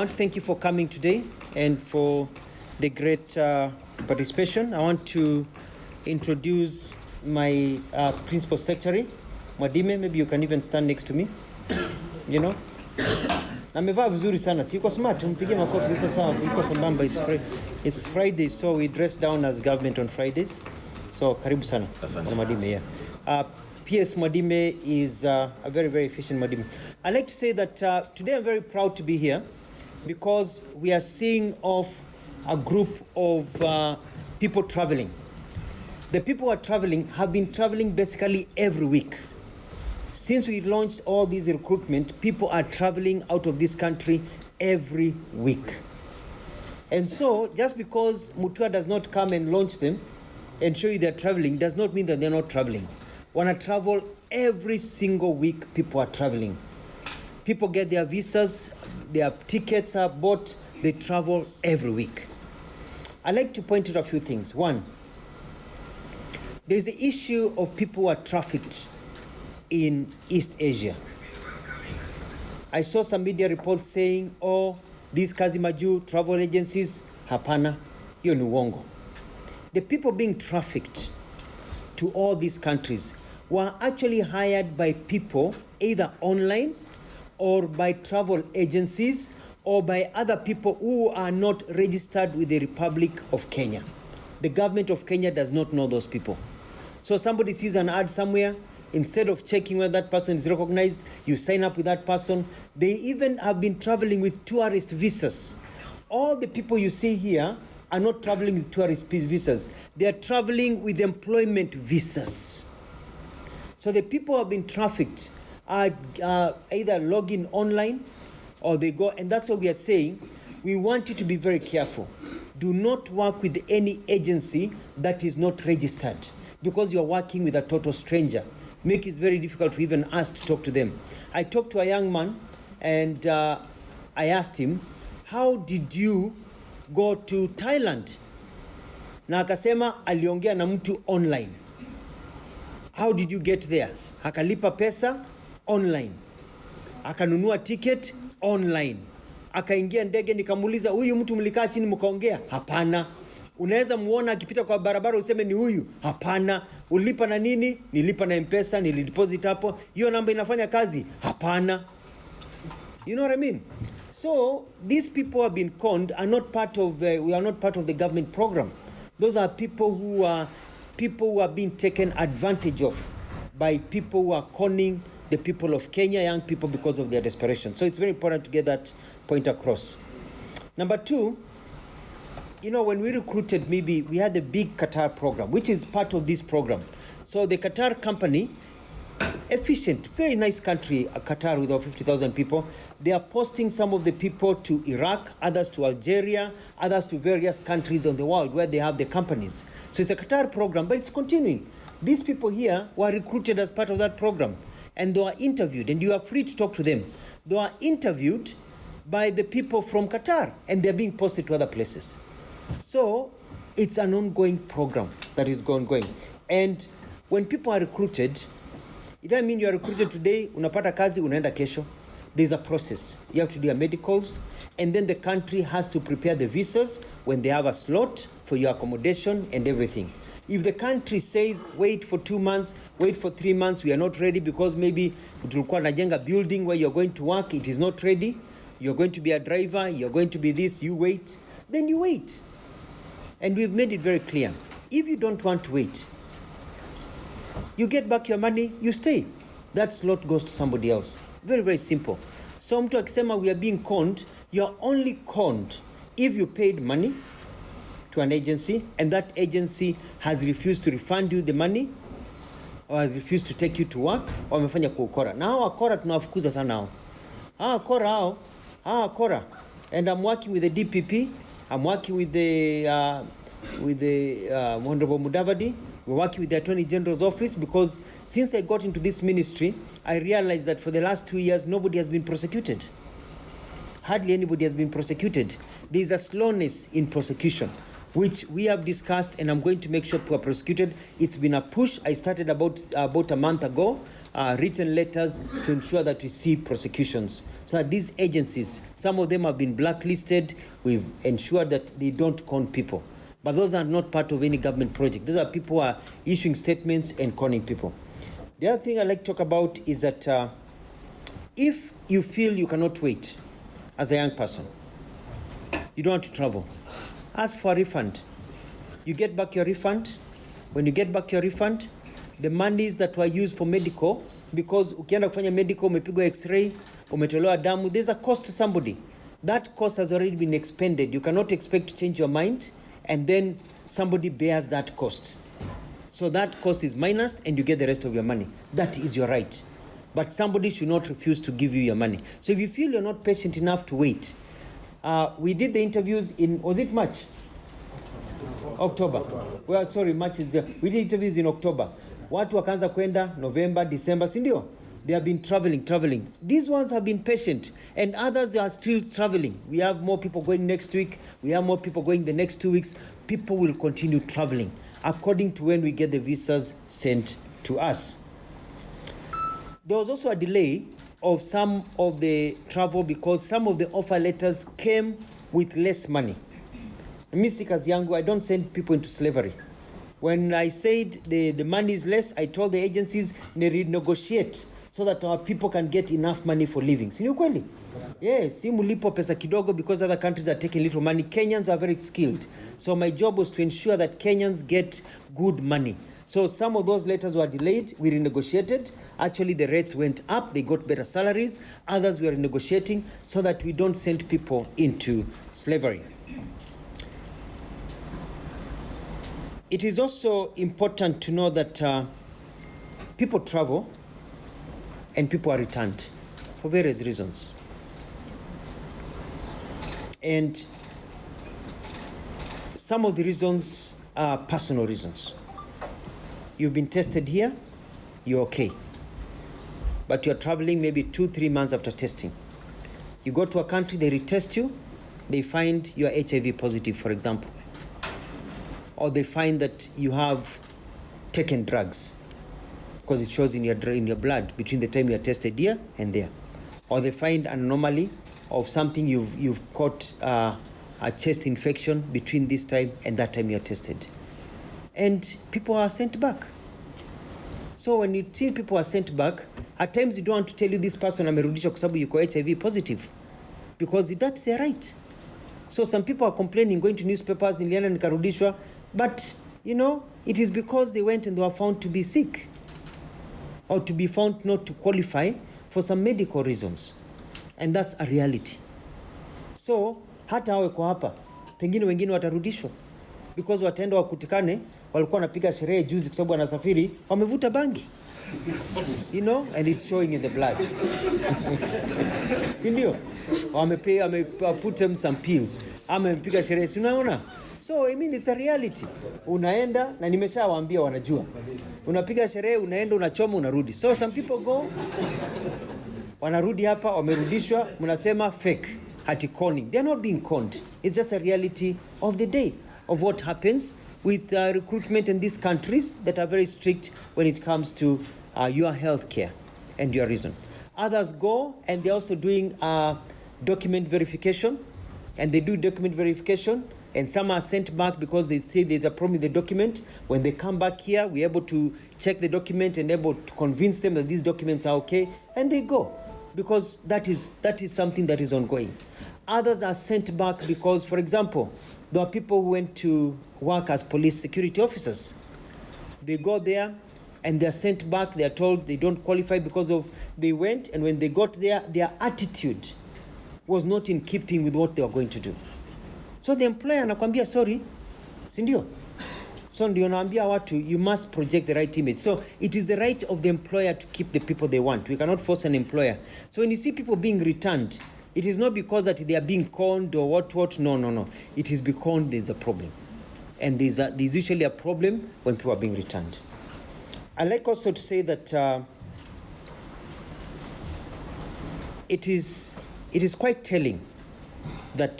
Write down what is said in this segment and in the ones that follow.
want to thank you for coming today and for the great participation. I want to introduce my Principal Secretary, Mwadime. Maybe you can even stand next to me. You know? Amevaa vizuri sana. Yuko smart. Mpige makofi. Yuko sawa. Yuko sambamba. It's Friday, so we dress down as government on Fridays. So karibu sana. Asante. Mwadime, yeah. PS Mwadime is a very, very efficient Mwadime. I'd like to say that today I'm very proud to be here because we are seeing off a group of people traveling. The people who are traveling have been traveling basically every week. Since we launched all these recruitment, people are traveling out of this country every week. And so just because Mutua does not come and launch them and show you they're traveling does not mean that they're not traveling. When I travel every single week, people are traveling. People get their visas, their tickets are bought, they travel every week. I'd like to point out a few things. One, there's the issue of people who are trafficked in East Asia. I saw some media reports saying, oh, these Kazimaju travel agencies, hapana, hiyo ni uongo. The people being trafficked to all these countries were actually hired by people either online or by travel agencies or by other people who are not registered with the Republic of Kenya. The government of Kenya does not know those people. So somebody sees an ad somewhere, instead of checking whether that person is recognized, you sign up with that person. They even have been traveling with tourist visas. All the people you see here are not traveling with tourist visas. They are traveling with employment visas. So the people who have been trafficked are either logging online or they go, and that's what we are saying. We want you to be very careful. Do not work with any agency that is not registered because you're working with a total stranger. Make it very difficult for even us to talk to them. I talked to a young man and I asked him, how did you go to Thailand? Na akasema aliongea na mtu online. How did you get there? Akalipa pesa online. Akanunua ticket online. Akaingia ndege, nikamuuliza huyu mtu mlikaa chini mkaongea? Hapana. Unaweza muona akipita kwa barabara useme ni huyu? Hapana. Ulipa na nini? Nilipa na M-Pesa, nilideposit hapo. Hiyo namba inafanya kazi? Hapana. You know what I mean? So these people have been conned are not part of we are not part of the government program. Those are people who are being taken advantage of by people who are conning the people of Kenya, young people, because of their desperation. So it's very important to get that point across. Number two, you know, when we recruited, maybe we had the big Qatar program, which is part of this program. So the Qatar company, efficient, very nice country, Qatar with over 50,000 people. They are posting some of the people to Iraq, others to Algeria, others to various countries on the world where they have the companies. So it's a Qatar program, but it's continuing. These people here were recruited as part of that program, and they were interviewed, and you are free to talk to them. They were interviewed by the people from Qatar, and they're being posted to other places. So it's an ongoing program that is ongoing. And when people are recruited, it doesn't mean you are recruited today, unapata kazi, unaenda kesho. There's a process. You have to do your medicals, and then the country has to prepare the visas when they have a slot for your accommodation and everything. If the country says, wait for 2 months, wait for 3 months, we are not ready because maybe tulikuwa najenga building where you're going to work, it is not ready, you're going to be a driver, you're going to be this, you wait, then you wait. And we've made it very clear. If you don't want to wait, you get back your money, you stay. That slot goes to somebody else. Very, very simple. So mtu akisema we are being conned, you're only conned if you paid money to an agency and that agency has refused to refund you the money or has refused to take you to work or wamefanya kuukora. Na hao wakora tunawafukuza sana hao. Hao wakora. And I'm working with the DPP, I'm working with the Honorable Mudavadi. We're working with the Attorney General's office because since I got into this ministry, I realized that for the last 2 years, nobody has been prosecuted. Hardly anybody has been prosecuted. There's a slowness in prosecution, which we have discussed, and I'm going to make sure people are prosecuted. It's been a push. I started about a month ago, written letters to ensure that we see prosecutions so that these agencies, some of them have been blacklisted. We've ensured that they don't con people. But those are not part of any government project. Those are people who are issuing statements and conning people. The other thing I'd like to talk about is that if you feel you cannot wait as a young person, you don't want to travel, ask for a refund. You get back your refund. When you get back your refund, the monies that were used for medical, because ukienda kufanya medical, umepigwa x-ray, umetolewa damu, there's a cost to somebody. That cost has already been expended. You cannot expect to change your mind and then somebody bears that cost. So that cost is minus and you get the rest of your money. That is your right. But somebody should not refuse to give you your money. So if you feel you're not patient enough to wait, we did the interviews in, was it March? October. Well, sorry, March. We did interviews in October. Watu wakaanza kwenda November, December, si ndio? They have been traveling. These ones have been patient, and others are still traveling. We have more people going next week. We have more people going the next 2 weeks. People will continue traveling according to when we get the visas sent to us. There was also a delay of some of the travel because some of the offer letters came with less money. Mimi kazi yangu, I don't send people into slavery. When I said the money is less, I told the agencies they renegotiate so that our people can get enough money for living. Si ni ukweli? Yes, si mulipo pesa kidogo because other countries are taking little money. Kenyans are very skilled. So my job was to ensure that Kenyans get good money. So some of those letters were delayed. We renegotiated. Actually, the rates went up. They got better salaries. Others we are renegotiating so that we don't send people into slavery. It is also important to know that people travel and people are returned for various reasons. And some of the reasons are personal reasons. You've been tested here, you're okay. But you're traveling maybe 2-3 months after testing. You go to a country, they retest you, they find you're HIV positive, for example. Or they find that you have taken drugs because it shows in your blood between the time you are tested here and there. Or they find an anomaly of something you've caught a chest infection between this time and that time you are tested. And people are sent back. So when you see people are sent back, at times you don't want to tell you this person amerudishwa kwa sababu yuko HIV positive because that's their right. So some people are complaining, going to newspapers, nilienda nikarudishwa, but you know, it is because they went and they were found to be sick or to be found not to qualify for some medical reasons. And that's a reality. So hata hawe kwa hapa, pengine wengine watarudishwa because wataenda wakutikane, walikuwa wanapiga sherehe juzi kwa sababu wanasafiri, wamevuta bangi. You know, and it's showing in the blood. Sindio? Put them some pills. Amepiga sherehe, si unaona? So I mean it's a reality. Unaenda na nimeshawaambia wanajua. Unapiga sherehe, unaenda unachoma unarudi. So some people go wanarudi hapa wamerudishwa, mnasema fake, hati conning. They are not being conned. It's just a reality of the day of what happens with recruitment in these countries that are very strict when it comes to your health care and your reason. Others go and they're also doing document verification, and they do document verification, and some are sent back because they say there's a problem with the document. When they come back here, we're able to check the document and able to convince them that these documents are okay, and they go because that is something that is ongoing. Others are sent back because, for example, there are people who went to work as police security officers. They go there and they're sent back. They're told they don't qualify because of they went, and when they got there, their attitude was not in keeping with what they were going to do. So the employer anakuambia sorry, si ndio? So ndio naambia watu, you must project the right image. So it is the right of the employer to keep the people they want. We cannot force an employer. So when you see people being returned, it is not because that they are being conned or what. No. It is because there's a problem. And there's usually a problem when people are being returned. I like also to say that it is quite telling that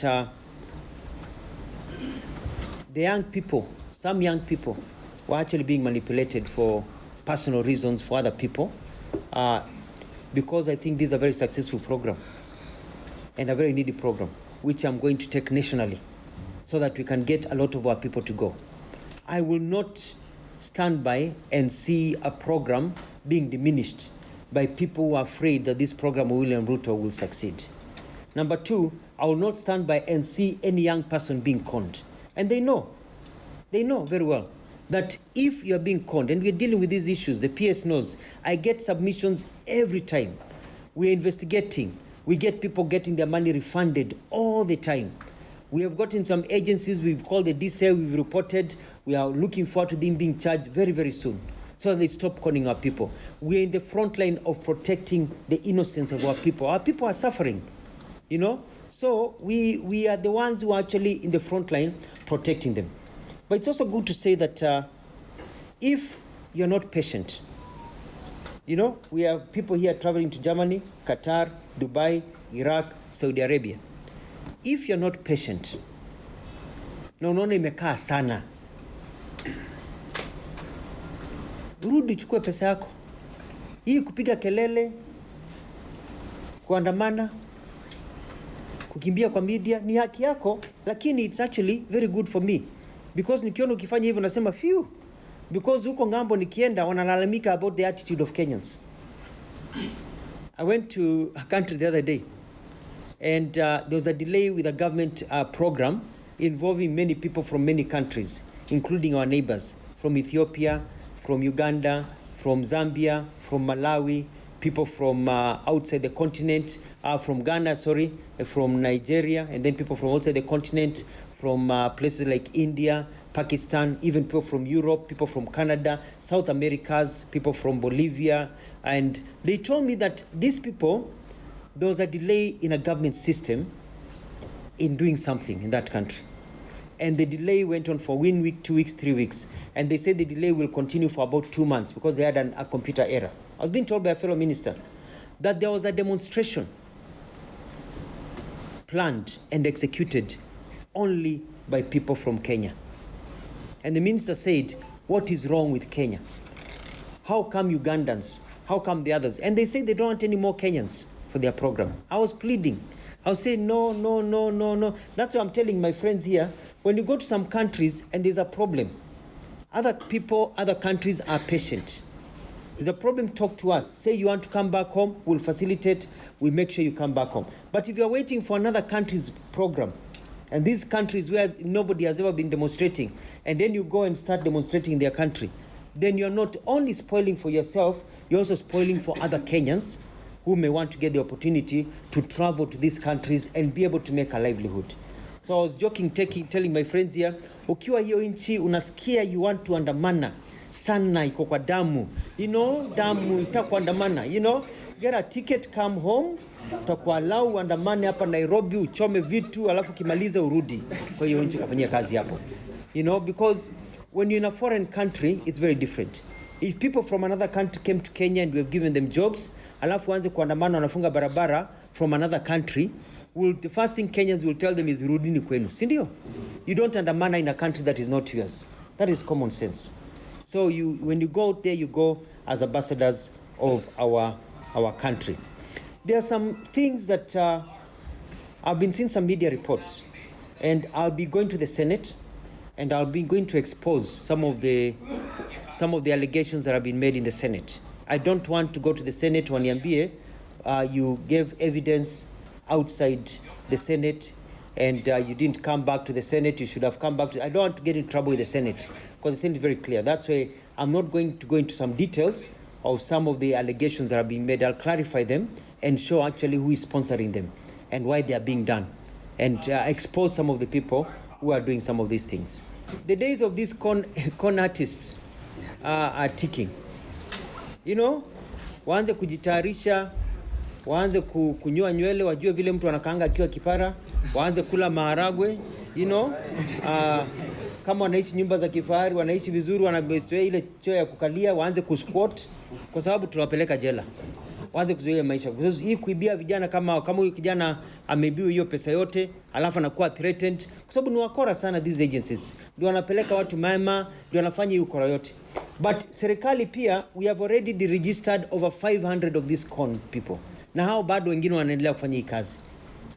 the young people, some young people, were actually being manipulated for personal reasons for other people because I think this is a very successful program. and a very needy program, which I'm going to take nationally so that we can get a lot of our people to go. I will not stand by and see a program being diminished by people who are afraid that this program of William Ruto will succeed. Number two, I will not stand by and see any young person being conned. And they know very well that if you're being conned, and we're dealing with these issues, the PS knows, I get submissions every time. We're investigating. We get people getting their money refunded all the time. We have gotten some agencies, we've called the DCI, we've reported, we are looking forward to them being charged very, very soon, so that they stop conning our people. We are in the front line of protecting the innocence of our people. Our people are suffering, you know? So we are the ones who are actually in the front line protecting them. But it's also good to say that if you're not patient, you know, we have people here traveling to Germany, Qatar, Dubai, Iraq, Saudi Arabia. If you're not patient, na unaona imekaa sana, rudi chukue pesa yako. Hii kupiga kelele, kuandamana, kukimbia kwa media ni haki yako, lakini it's actually very good for me, because nikiona ukifanya hivyo nasema phew, because huko ngambo nikienda wanalalamika about the attitude of Kenyans. I went to a country the other day, and there was a delay with a government program involving many people from many countries, including our neighbors, from Ethiopia, from Uganda, from Zambia, from Malawi, people from outside the continent, from Ghana, from Nigeria, and then people from outside the continent, from places like India, Pakistan, even people from Europe, people from Canada, South Americas, people from Bolivia. And they told me that these people, there was a delay in a government system in doing something in that country. And the delay went on for 1 week, 2 weeks, 3 weeks. And they said the delay will continue for about 2 months because they had a computer error. I was being told by a fellow minister that there was a demonstration planned and executed only by people from Kenya. And the minister said, what is wrong with Kenya? How come Ugandans? How come the others? And they say they don't want any more Kenyans for their program. I was pleading. I was saying, no. That's why I'm telling my friends here, when you go to some countries and there's a problem, other people, other countries are patient. There's a problem, talk to us. Say you want to come back home, we'll facilitate, we'll make sure you come back home. But if you're waiting for another country's program, and these countries where nobody has ever been demonstrating, and then you go and start demonstrating in their country, then you're not only spoiling for yourself, you're also spoiling for other Kenyans who may want to get the opportunity to travel to these countries and be able to make a livelihood. So I was joking, telling my friends here, ukiwa hiyo nchi unasikia you want to andamana sana, iko kwa damu, damu itakuandamana, get a ticket, come home, utakualau uandamane hapa Nairobi, uchome vitu, alafu kimaliza urudi kwa hiyo nchi kufanyia kazi hapo. Because when you're in a foreign country, it's very different. If people from another country came to Kenya and we have given them jobs, alafu wanze kuandamana wanafunga barabara from another country, the first thing Kenyans will tell them is rudini kwenu, si ndio? You don't andamana in a country that is not yours. That is common sense. So when you go out there, you go as ambassadors of our country. There are some things that I've been seeing some media reports, and I'll be going to the Senate, and I'll be going to expose some of the allegations that have been made in the Senate. I don't want to go to the Senate waniambie you gave evidence outside the Senate and you didn't come back to the Senate. You should have come back I don't want to get in trouble with the Senate because the Senate is very clear. That's why I'm not going to go into some details of some of the allegations that are being made. I'll clarify them and show actually who is sponsoring them and why they are being done, and expose some of the people who are doing some of these things. The days of these con artists are ticking. Waanze kujitayarisha, waanze kunyoa nywele, wajue vile mtu anakaanga akiwa kipara, waanze kula maharagwe, kama wanaishi nyumba za kifahari, wanaishi vizuri, wanabezoea ile choo ya kukalia, waanze kusquat kwa sababu tunawapeleka jela. Waanze kuzoea maisha. Because hii kuibia vijana kama huyu kijana ameibiwa hiyo pesa yote, alafu anakuwa threatened kwa sababu ni wakora sana these agencies. Ndio wanapeleka watu mama, ndio wanafanya hiyo ukora yote. But serikali pia, we have already deregistered over 500 of these con people. Na hao bado wengine wanaendelea kufanya hii kazi.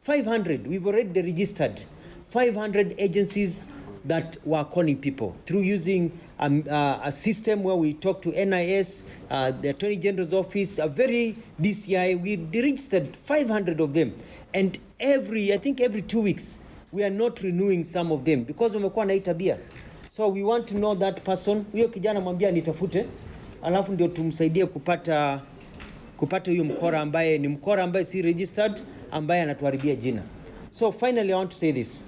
500, we've already registered 500 agencies that were calling people through using a system where we talk to NIS, the Attorney General's office, a very DCI. We registered 500 of them. And I think every 2 weeks, we are not renewing some of them because wamekuwa na hii tabia. So we want to know that person. Huyo kijana mwambia nitafute, alafu ndio tumsaidie kupata huyo mkora ambaye ni mkora ambaye si registered, ambaye anatuharibia jina. So finally I want to say this.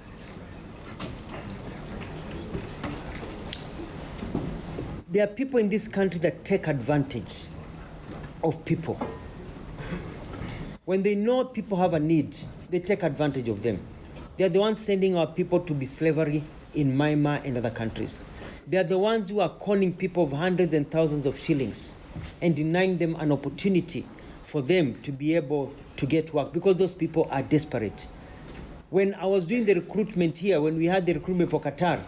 There are people in this country that take advantage of people. When they know people have a need, they take advantage of them. They are the ones sending our people to be slavery in Myanmar and other countries. They are the ones who are conning people of hundreds and thousands of shillings and denying them an opportunity for them to be able to get work because those people are desperate. When I was doing the recruitment here, when we had the recruitment for Qatar,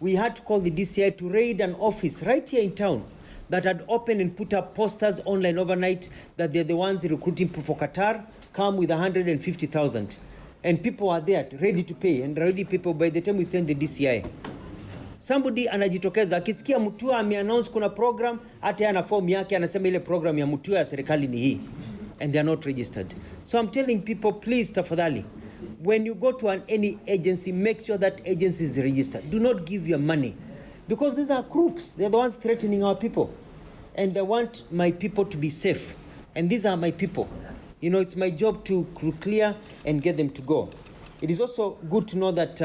we had to call the DCI to raid an office right here in town that had opened and put up posters online overnight that they're the ones recruiting for Qatar, come with 150,000. And people are there ready to pay, and ready people by the time we send the DCI. Somebody anajitokeza akisikia Mutua ameannounce kuna program, hata ana form yake anasema ile program ya Mutua ya serikali ni hii, and they are not registered. So I'm telling people, please tafadhali, when you go to any agency, make sure that agency is registered. Do not give your money, because these are crooks. They're the ones threatening our people, and I want my people to be safe, and these are my people. You know, it's my job to clear and get them to go. It is also good to know that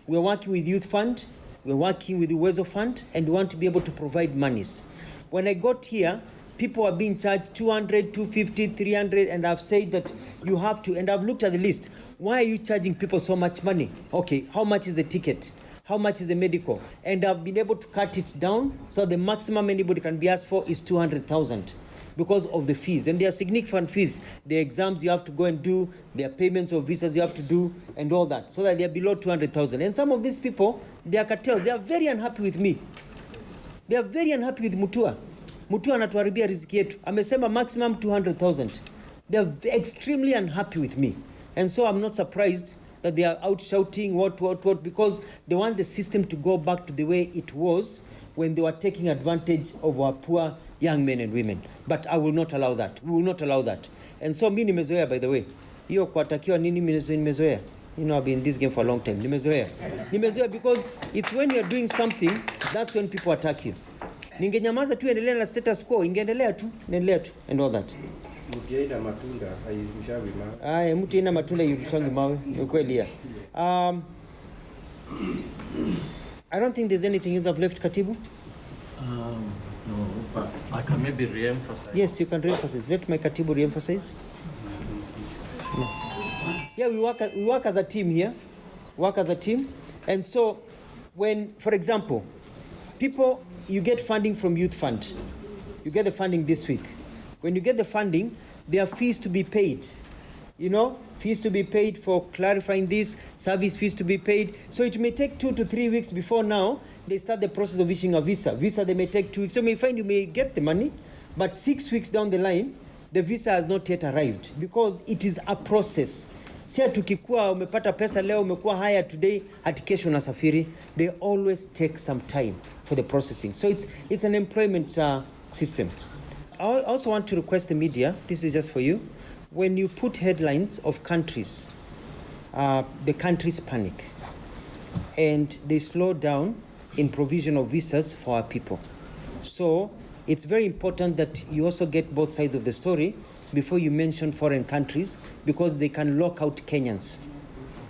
we're working with Youth Fund, we're working with the Uwezo Fund, and we want to be able to provide monies. When I got here, people are being charged 200, 250, 300, and I've said that you have to, and I've looked at the list. Why are you charging people so much money? Okay, how much is the ticket? How much is the medical? And I've been able to cut it down, so the maximum anybody can be asked for is 200,000. Because of the fees, and they are significant fees. The exams you have to go and do, their payments of visas you have to do, and all that, so that they are below 200,000. And some of these people, they are cartels. They are very unhappy with me. They are very unhappy with Mutua. Mutua anatuharibia riziki yetu. Amesema maximum 200,000. They are extremely unhappy with me, and so I'm not surprised that they are out shouting what, because they want the system to go back to the way it was when they were taking advantage of our poor young men and women. But I will not allow that. We will not allow that. And so mi nimezoea, by the way. Hiyo kuatakiwa nini nimezoea. You know, I've been in this game for a long time. Nimezoea. Nimezoea because it's when you're doing something, that's when people attack you. Ningenyamaza tu endelea na status quo, ingeendelea tu, and all that. Mutiaina matunda hairushawi mawe. Aya, mutiaina matunda hairushawi mawe. Ni kweli ya. I don't think there's anything else I've left, Katibu. No, but I can maybe re-emphasize. Yes, you can re-emphasize. Let my Katibu re-emphasize. Yeah, we work as a team here. Work as a team. And so when, for example, people, you get funding from Youth Fund. You get the funding this week. When you get the funding, there are fees to be paid. You know, fees to be paid for clarifying this, service fees to be paid. So it may take 2 to 3 weeks before now they start the process of issuing a visa. Visa, they may take 2 weeks. So you may find you may get the money, but 6 weeks down the line, the visa has not yet arrived because it is a process. Sia tukikuwa umepata pesa leo, umekuwa haya today, hati kesho unasafiri. They always take some time for the processing. So it's an employment system. I also want to request the media, this is just for you, when you put headlines of countries, the countries panic and they slow down in provision of visas for our people. So it's very important that you also get both sides of the story before you mention foreign countries, because they can lock out Kenyans.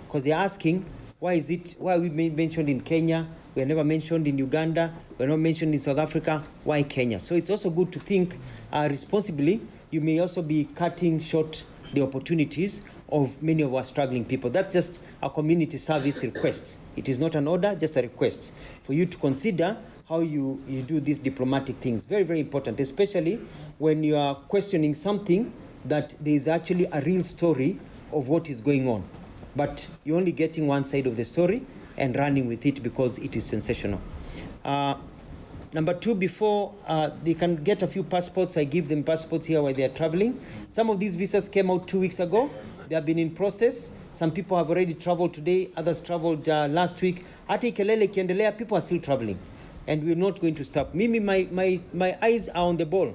Because they're asking, why are we mentioned in Kenya? We're never mentioned in Uganda. We're not mentioned in South Africa. Why Kenya? So it's also good to think responsibly. You may also be cutting short the opportunities of many of our struggling people. That's just a community service request. It is not an order, just a request for you to consider how you do these diplomatic things. Very, very important, especially when you are questioning something that there is actually a real story of what is going on. But you're only getting one side of the story and running with it because it is sensational. Number two, before they can get a few passports, I give them passports here while they are traveling. Some of these visas came out 2 weeks ago. They have been in process. Some people have already traveled today, others traveled last week. Hata ikelele kiendelea, people are still traveling. And we're not going to stop. Mimi, my eyes are on the ball.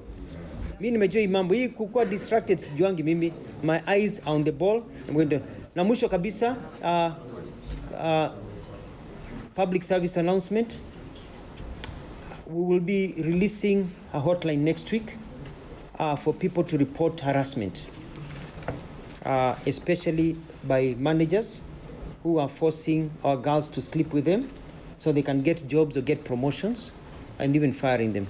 Mimi nimejua mambo hii kukua distracted sijuangi mimi. My eyes are on the ball. I'm going to, na mwisho kabisa, public service announcement. We will be releasing a hotline next week for people to report harassment, especially by managers who are forcing our girls to sleep with them so they can get jobs or get promotions, and even firing them.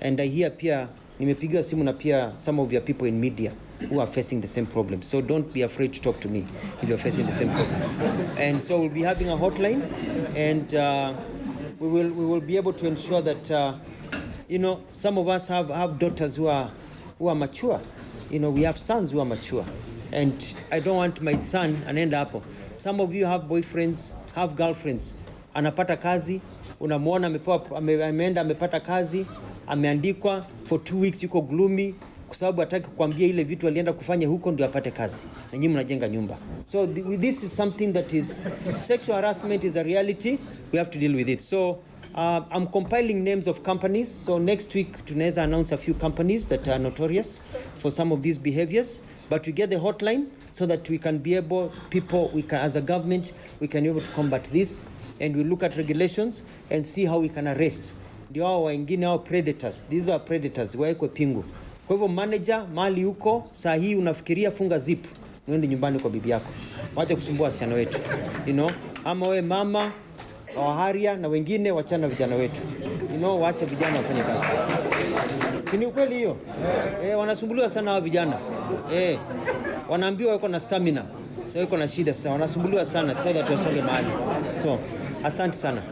And I hear pia, nimepigiwa simu na pia some of your people in media who are facing the same problem. So don't be afraid to talk to me if you're facing the same problem. And so we'll be having a hotline, and we will be able to ensure that, some of us have daughters who are mature. We have sons who are mature. And I don't want my son anaenda hapo. Some of you have boyfriends, have girlfriends. Anapata kazi, unamwona ameenda amepata kazi, ameandikwa for 2 weeks, yuko gloomy kwa sababu hataki kukwambia ile vitu alienda kufanya huko ndio apate kazi. Na nyinyi mnajenga nyumba. So this is something that is, sexual harassment is a reality. We have to deal with it. So I'm compiling names of companies. So next week tunaweza announce a few companies that are notorious for some of these behaviors. But we get the hotline so that we can be able, as a government, we can be able to combat this. And we look at regulations and see how we can arrest. Ndio hao wengine hao predators. These are predators, waekwe pingu. Kwa hivyo manager, mali huko, saa hii unafikiria funga zip, uende nyumbani kwa bibi yako. Wacha kusumbua wasichana wetu. Ama we mama, waharia na wengine wachana vijana wetu. Wacha vijana wafanye kazi. Ni ukweli hiyo. Wanasumbuliwa sana hao vijana. Wanaambiwa wako na stamina. So wako na shida sana. Wanasumbuliwa sana so that wasonge mahali. So, asante sana.